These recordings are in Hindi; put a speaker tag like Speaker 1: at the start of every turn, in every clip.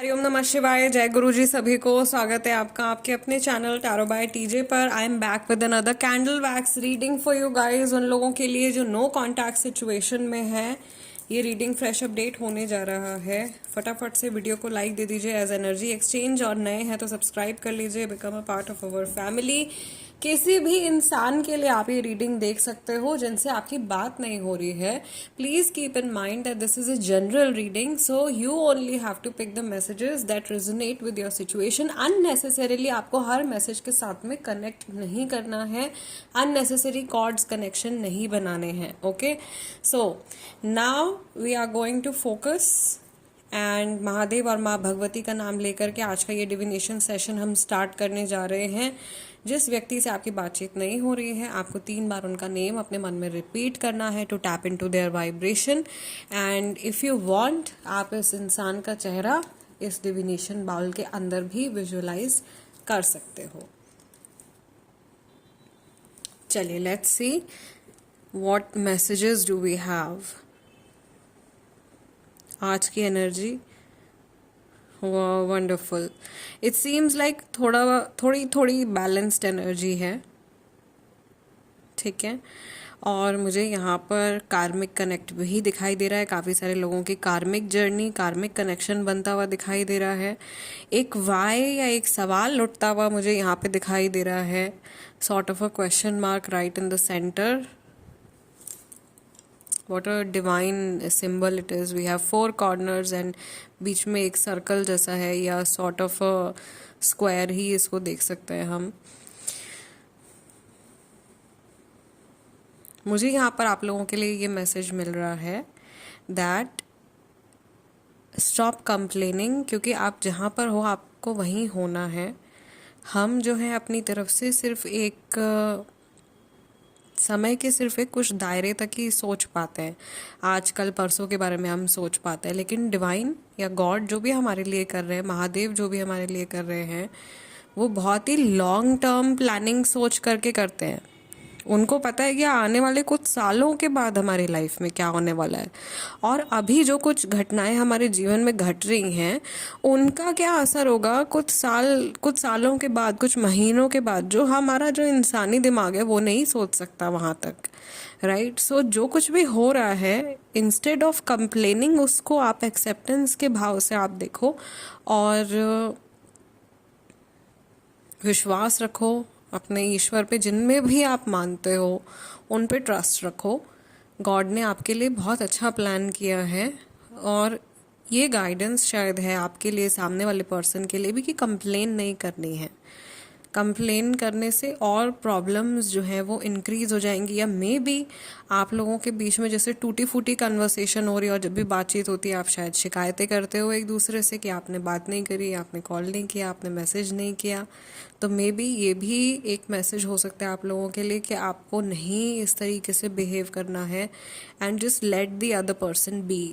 Speaker 1: हरिओम नमः शिवाय। जय गुरु जी सभी को। स्वागत है आपका आपके अपने चैनल टैरो बाय टीजे पर। I am back with another candle wax reading for you guys. उन लोगों के लिए जो नो कांटेक्ट सिचुएशन में है, ये रीडिंग फ्रेश अपडेट होने जा रहा है। फटाफट से वीडियो को लाइक दे दीजिए एज एनर्जी एक्सचेंज, और नए हैं तो सब्सक्राइब कर लीजिए, become a part of our family. किसी भी इंसान के लिए आप ये रीडिंग देख सकते हो जिनसे आपकी बात नहीं हो रही है। Please keep in mind that this is a general reading, so you only have to pick the messages that resonate with your situation. Unnecessarily आपको हर मैसेज के साथ में कनेक्ट नहीं करना है, अननेसेसरी कॉर्ड्स कनेक्शन नहीं बनाने हैं। Okay, so now we are going to focus and Mahadev और माँ भगवती का नाम लेकर के आज का ये डिविनेशन सेशन हम स्टार्ट करने जा रहे हैं। जिस व्यक्ति से आपकी बातचीत नहीं हो रही है, आपको 3 बार उनका नेम अपने मन में रिपीट करना है to tap into their vibration. And if you want, आप इस इंसान का चेहरा इस डिविनेशन बाउल के अंदर भी विजुअलाइज कर सकते हो। चलिए, let's see what messages do we have. आज की energy wonderful. It seems like थोड़ी बैलेंस्ड एनर्जी है, ठीक है। और मुझे यहाँ पर कार्मिक कनेक्ट भी दिखाई दे रहा है। काफ़ी सारे लोगों की कार्मिक जर्नी, कार्मिक कनेक्शन बनता हुआ दिखाई दे रहा है। एक वाई या एक सवाल उठता हुआ मुझे यहाँ पे दिखाई दे रहा है। Sort of a question mark right in the centre. What a divine symbol it is. We have 4 corners and बीच में एक सर्कल जैसा है, या sort of a square ही इसको देख सकते हैं हम। मुझे यहाँ पर आप लोगों के लिए ये मैसेज मिल रहा है that stop complaining, क्योंकि आप जहाँ पर हो आपको वहीं होना है। हम जो है अपनी तरफ से सिर्फ एक समय के सिर्फ एक कुछ दायरे तक ही सोच पाते हैं। आज कल परसों के बारे में हम सोच पाते हैं, लेकिन डिवाइन या गॉड जो भी हमारे लिए कर रहे हैं, महादेव जो भी हमारे लिए कर रहे हैं, वो बहुत ही लॉन्ग टर्म प्लानिंग सोच करके करते हैं। उनको पता है कि आने वाले कुछ सालों के बाद हमारी लाइफ में क्या होने वाला है, और अभी जो कुछ घटनाएं हमारे जीवन में घट रही हैं उनका क्या असर होगा कुछ सालों के बाद, कुछ महीनों के बाद। जो हमारा जो इंसानी दिमाग है वो नहीं सोच सकता वहाँ तक, राइट। सो जो कुछ भी हो रहा है, इंस्टेड ऑफ कंप्लेनिंग, उसको आप एक्सेप्टेंस के भाव से आप देखो और विश्वास रखो अपने ईश्वर पे। जिनमें भी आप मानते हो उन पे ट्रस्ट रखो। गॉड ने आपके लिए बहुत अच्छा प्लान किया है, और ये गाइडेंस शायद है आपके लिए, सामने वाले पर्सन के लिए भी, कि कंप्लेन नहीं करनी है। कंप्लेन करने से और प्रॉब्लम्स जो है वो इंक्रीज हो जाएंगी, या मे बी आप लोगों के बीच में जैसे टूटी फूटी कन्वर्सेशन हो रही है, और जब भी बातचीत होती है आप शायद शिकायतें करते हो एक दूसरे से कि आपने बात नहीं करी, आपने कॉल नहीं किया, आपने मैसेज नहीं किया। तो मे बी ये भी एक मैसेज हो सकता है आप लोगों के लिए कि आपको नहीं इस तरीके से बिहेव करना है, and just let the other person be.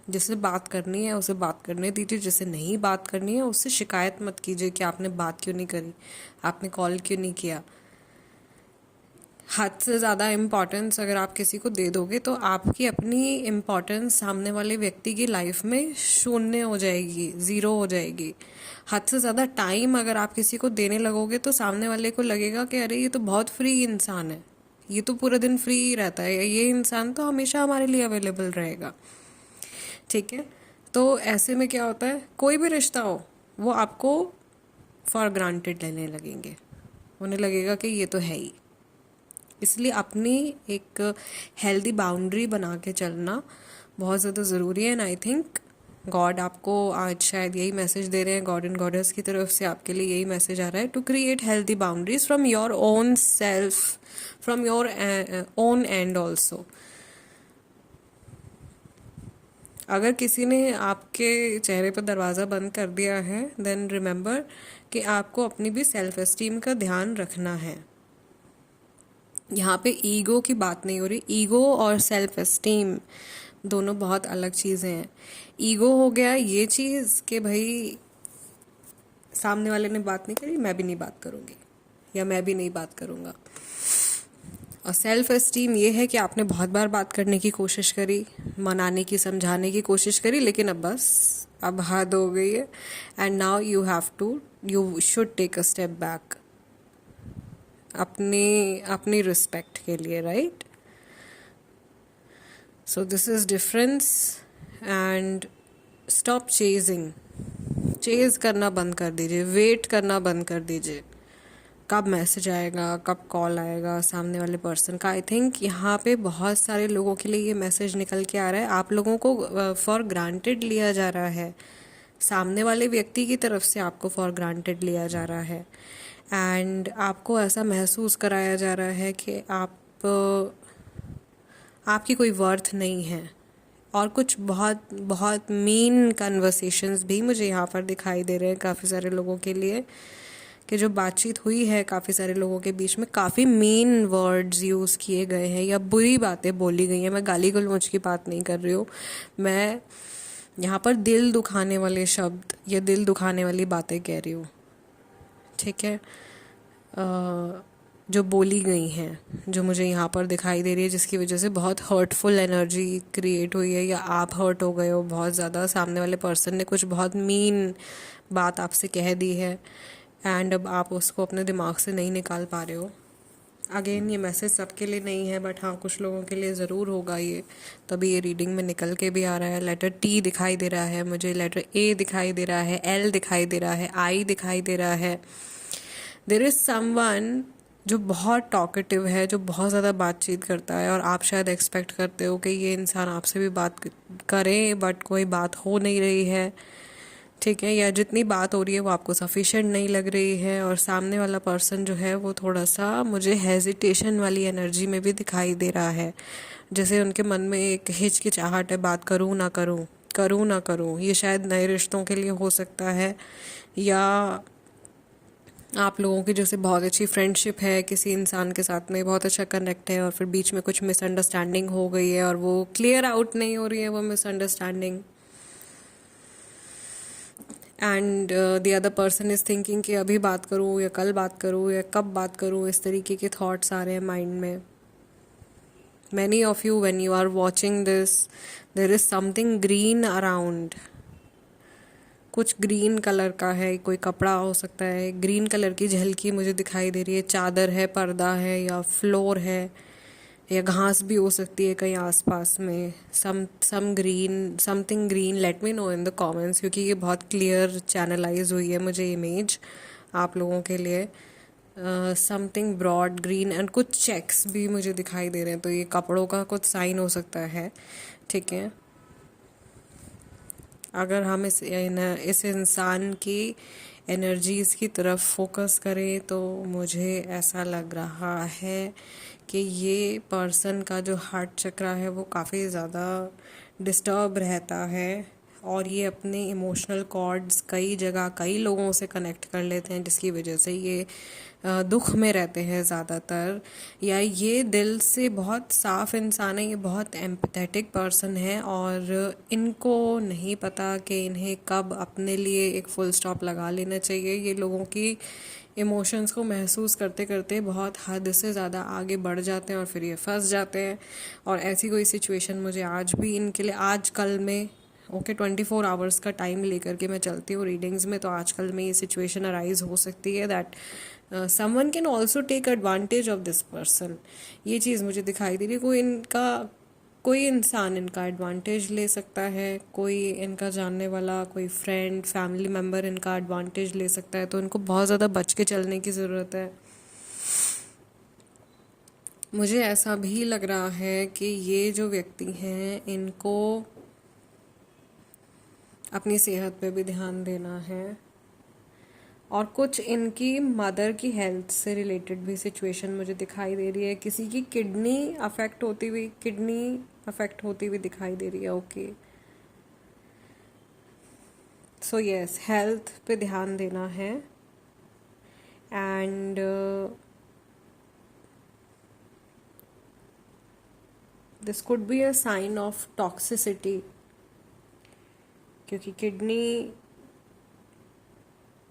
Speaker 1: जिसे बात करनी है उसे बात करने दीजिए, जिसे नहीं बात करनी है उससे शिकायत मत कीजिए कि आपने बात क्यों नहीं करी, आपने कॉल क्यों नहीं किया। हद से ज़्यादा इम्पोर्टेंस अगर आप किसी को दे दोगे तो आपकी अपनी इम्पोर्टेंस सामने वाले व्यक्ति की लाइफ में शून्य हो जाएगी, ज़ीरो हो जाएगी। हद से ज़्यादा टाइम अगर आप किसी को देने लगोगे तो सामने वाले को लगेगा कि अरे ये तो बहुत फ्री इंसान है, ये तो पूरा दिन फ्री ही रहता है, ये इंसान तो हमेशा हमारे लिए अवेलेबल रहेगा, ठीक है। तो ऐसे में क्या होता है, कोई भी रिश्ता हो वो आपको फॉर ग्रांटेड लेने लगेंगे, उन्हें लगेगा कि ये तो है ही। इसलिए अपनी एक हेल्दी बाउंड्री बना के चलना बहुत ज़्यादा ज़रूरी है। एंड आई थिंक गॉड आपको आज शायद यही मैसेज दे रहे हैं, गॉड एंड गॉडेस की तरफ से आपके लिए यही मैसेज आ रहा है, to create healthy boundaries from your own self, from your own and also. अगर किसी ने आपके चेहरे पर दरवाज़ा बंद कर दिया है, देन रिमेंबर कि आपको अपनी भी सेल्फ एस्टीम का ध्यान रखना है। यहाँ पे ईगो की बात नहीं हो रही। ईगो और सेल्फ एस्टीम दोनों बहुत अलग चीज़ें हैं। ईगो हो गया ये चीज़ कि भाई सामने वाले ने बात नहीं करी, मैं भी नहीं बात करूँगी, या मैं भी नहीं बात करूँगा। और सेल्फ एस्टीम ये है कि आपने बहुत बार बात करने की कोशिश करी, मनाने की, समझाने की कोशिश करी, लेकिन अब बस अब हद हो गई है, and now you should take a step back अपनी अपनी रिस्पेक्ट के लिए, right? So this is difference, and stop chasing. Chase करना बंद कर दीजिए, वेट करना बंद कर दीजिए कब मैसेज आएगा, कब कॉल आएगा सामने वाले पर्सन का। आई थिंक यहाँ पे बहुत सारे लोगों के लिए ये मैसेज निकल के आ रहा है, आप लोगों को फॉर ग्रांटेड लिया जा रहा है, सामने वाले व्यक्ति की तरफ से आपको फॉर ग्रांटेड लिया जा रहा है, एंड आपको ऐसा महसूस कराया जा रहा है कि आपकी कोई वर्थ नहीं है। और कुछ बहुत बहुत मीन कन्वर्सेशंस भी मुझे यहाँ पर दिखाई दे रहे हैं काफ़ी सारे लोगों के लिए, कि जो बातचीत हुई है काफ़ी सारे लोगों के बीच में, काफ़ी मीन वर्ड्स यूज़ किए गए हैं या बुरी बातें बोली गई हैं। मैं गाली गलौज की बात नहीं कर रही हूँ, मैं यहाँ पर दिल दुखाने वाले शब्द या दिल दुखाने वाली बातें कह रही हूँ, ठीक है? जो बोली गई हैं, जो मुझे यहाँ पर दिखाई दे रही है, जिसकी वजह से बहुत हर्टफुल एनर्जी क्रिएट हुई है, या आप हर्ट हो गए हो बहुत ज़्यादा, सामने वाले पर्सन ने कुछ बहुत मीन बात आपसे कह दी है, एंड अब आप उसको अपने दिमाग से नहीं निकाल पा रहे हो। अगेन ये मैसेज सबके लिए नहीं है, बट हाँ कुछ लोगों के लिए ज़रूर होगा ये, तभी ये रीडिंग में निकल के भी आ रहा है। लेटर टी दिखाई दे रहा है मुझे, लेटर ए दिखाई दे रहा है, एल दिखाई दे रहा है, आई दिखाई दे रहा है। देयर इज़ समवन जो बहुत टॉकेटिव है, जो बहुत ज़्यादा बातचीत करता है, और आप शायद एक्सपेक्ट करते हो कि ये इंसान आपसे भी बात करे, बट कोई बात हो नहीं रही है, ठीक है? या जितनी बात हो रही है वो आपको सफिशेंट नहीं लग रही है, और सामने वाला पर्सन जो है वो थोड़ा सा मुझे हेजिटेशन वाली एनर्जी में भी दिखाई दे रहा है, जैसे उनके मन में एक हिचकिचाहट है, बात करूँ ना करूँ, करूँ ना करूँ। ये शायद नए रिश्तों के लिए हो सकता है, या आप लोगों की जैसे बहुत अच्छी फ्रेंडशिप है किसी इंसान के साथ में, बहुत अच्छा कनेक्ट है, और फिर बीच में कुछ मिसअंडरस्टैंडिंग हो गई है और वो क्लियर आउट नहीं हो रही है वो misunderstanding, and the other person is thinking कि अभी बात करूँ या कल बात करूँ या कब बात करूँ, इस तरीके के थॉट्स आ रहे हैं माइंड में। Many of you when you are watching this, there is something green around, कुछ ग्रीन कलर का है, कोई कपड़ा हो सकता है, ग्रीन कलर की झलकी मुझे दिखाई दे रही है, चादर है, पर्दा है, या फ्लोर है, या घास भी हो सकती है कहीं आसपास में। Some green, something green, let me know in the comments, क्योंकि ये बहुत क्लियर चैनलाइज हुई है मुझे इमेज आप लोगों के लिए। समथिंग ब्रॉड ग्रीन, एंड कुछ चेक्स भी मुझे दिखाई दे रहे हैं, तो ये कपड़ों का कुछ साइन हो सकता है, ठीक है? अगर हम इस इंसान की एनर्जीज़ की तरफ फोकस करें तो मुझे ऐसा लग रहा है कि ये पर्सन का जो हार्ट चक्रा है वो काफ़ी ज़्यादा डिस्टर्ब रहता है, और ये अपने इमोशनल कॉर्ड्स कई जगह कई लोगों से कनेक्ट कर लेते हैं, जिसकी वजह से ये दुख में रहते हैं ज़्यादातर, या ये दिल से बहुत साफ इंसान है, ये बहुत एम्पैथेटिक पर्सन है, और इनको नहीं पता कि इन्हें कब अपने लिए एक फुल स्टॉप लगा लेना चाहिए। ये लोगों की इमोशंस को महसूस करते करते बहुत हद से ज़्यादा आगे बढ़ जाते हैं, और फिर ये फंस जाते हैं। और ऐसी कोई सिचुएशन मुझे आज भी इनके लिए, आज कल में, ओके 24 आवर्स का टाइम लेकर के मैं चलती हूँ रीडिंग्स में, तो आजकल में ये सिचुएशन अराइज हो सकती है that someone can also take advantage of this person. ये चीज़ मुझे दिखाई दे रही है, कोई इंसान इनका एडवांटेज ले सकता है, कोई इनका जानने वाला, कोई फ्रेंड, फैमिली मेम्बर इनका एडवांटेज ले सकता है, तो इनको बहुत ज़्यादा बच के चलने की ज़रूरत है। मुझे ऐसा भी लग रहा है कि ये जो व्यक्ति हैं इनको अपनी सेहत पे भी ध्यान देना है, और कुछ इनकी मदर की हेल्थ से रिलेटेड भी सिचुएशन मुझे दिखाई दे रही है। किसी की किडनी अफेक्ट होती हुई दिखाई दे रही है, ओके। सो यस, हेल्थ पे ध्यान देना है, and this could be a sign of toxicity, क्योंकि किडनी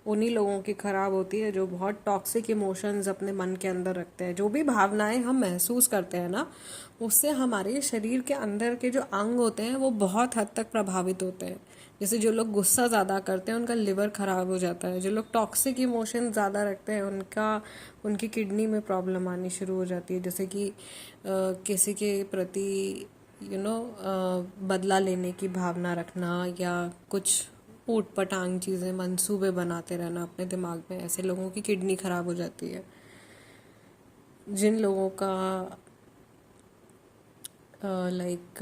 Speaker 1: उन्हीं लोगों की ख़राब होती है जो बहुत टॉक्सिक इमोशंस अपने मन के अंदर रखते हैं। जो भी भावनाएं हम महसूस करते हैं ना, उससे हमारे शरीर के अंदर के जो अंग होते हैं वो बहुत हद तक प्रभावित होते हैं। जैसे जो लोग गुस्सा ज़्यादा करते हैं उनका लिवर ख़राब हो जाता है, जो लोग टॉक्सिक इमोशन ज़्यादा रखते हैं उनकी किडनी में प्रॉब्लम आनी शुरू हो जाती है। जैसे कि किसी के प्रति बदला लेने की भावना रखना, या कुछ ऊट पटांग चीज़ें मंसूबे बनाते रहना अपने दिमाग में, ऐसे लोगों की किडनी ख़राब हो जाती है। जिन लोगों का लाइक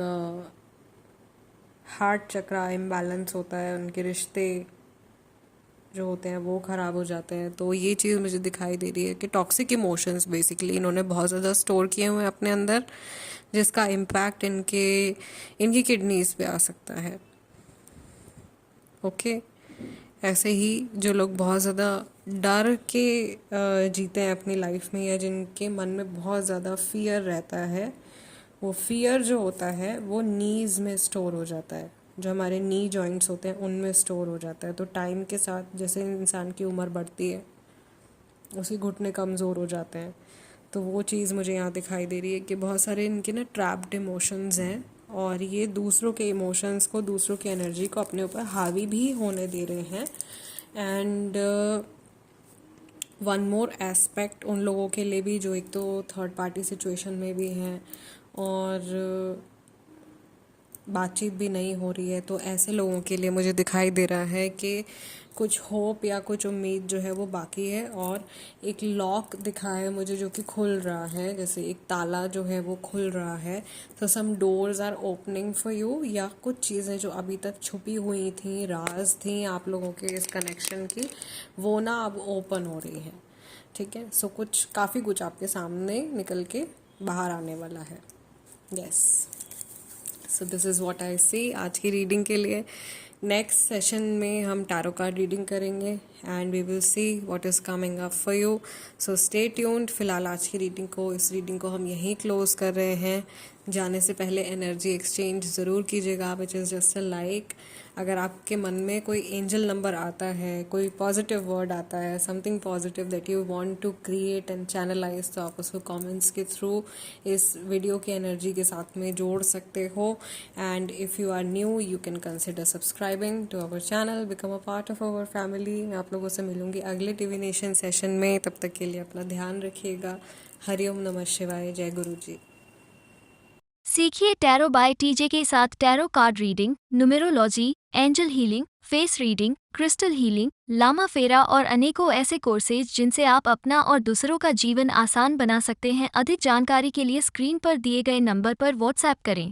Speaker 1: हार्ट चक्रा इम्बैलेंस होता है, उनके रिश्ते जो होते हैं वो ख़राब हो जाते हैं। तो ये चीज़ मुझे दिखाई दे रही है कि टॉक्सिक इमोशंस बेसिकली इन्होंने बहुत ज़्यादा स्टोर किए हुए हैं अपने अंदर, जिसका इम्पैक्ट इनकी किडनीज पे आ सकता है। ओके, ऐसे ही जो लोग बहुत ज़्यादा डर के जीते हैं अपनी लाइफ में, या जिनके मन में बहुत ज़्यादा फियर रहता है, वो फियर जो होता है वो नीज़ में स्टोर हो जाता है, जो हमारे नी जॉइंट्स होते हैं उनमें स्टोर हो जाता है। तो टाइम के साथ जैसे इंसान की उम्र बढ़ती है उसके घुटने कमज़ोर हो जाते हैं। तो वो चीज़ मुझे यहाँ दिखाई दे रही है कि बहुत सारे इनके ना ट्रैप्ड इमोशंस हैं, और ये दूसरों के इमोशंस को, दूसरों की एनर्जी को अपने ऊपर हावी भी होने दे रहे हैं। एंड वन मोर एस्पेक्ट उन लोगों के लिए भी जो एक तो थर्ड पार्टी सिचुएशन में भी हैं और बातचीत भी नहीं हो रही है, तो ऐसे लोगों के लिए मुझे दिखाई दे रहा है कि कुछ होप या कुछ उम्मीद जो है वो बाकी है। और एक लॉक दिखा है मुझे जो कि खुल रहा है, जैसे एक ताला जो है वो खुल रहा है। तो some doors are opening for you, या कुछ चीज़ें जो अभी तक छुपी हुई थी, राज थी आप लोगों के इस कनेक्शन की, वो ना अब ओपन हो रही है। ठीक है, सो काफ़ी कुछ आपके सामने निकल के बाहर आने वाला है। Yes, so this is what I see आज की रीडिंग के लिए। नेक्स्ट सेशन में हम टैरो कार्ड रीडिंग करेंगे and we will see what is coming up for you. So stay tuned. फिलहाल आज की इस रीडिंग को हम यहीं क्लोज कर रहे हैं। जाने से पहले एनर्जी एक्सचेंज ज़रूर कीजिएगा, which is just a like. अगर आपके मन में कोई एंजल नंबर आता है, कोई पॉजिटिव वर्ड आता है, something positive that you want to create and channelize, तो आप उसको कमेंट्स के थ्रू इस वीडियो की एनर्जी के साथ में जोड़ सकते हो। And if you are new, you can consider subscribing to our channel, become a part of our family. मैं आप लोगों से मिलूंगी अगले डिविनेशन सेशन में। तब तक के लिए अपना ध्यान रखिएगा। हरिओम नमः शिवाय। जय गुरु जी।
Speaker 2: सीखिए टैरो बाय टीजे के साथ tarot card reading, numerology, angel healing, face reading, crystal healing, Lama Fera और अनेकों ऐसे कोर्सेज जिनसे आप अपना और दूसरों का जीवन आसान बना सकते हैं। अधिक जानकारी के लिए स्क्रीन पर दिए गए नंबर पर व्हाट्सएप करें।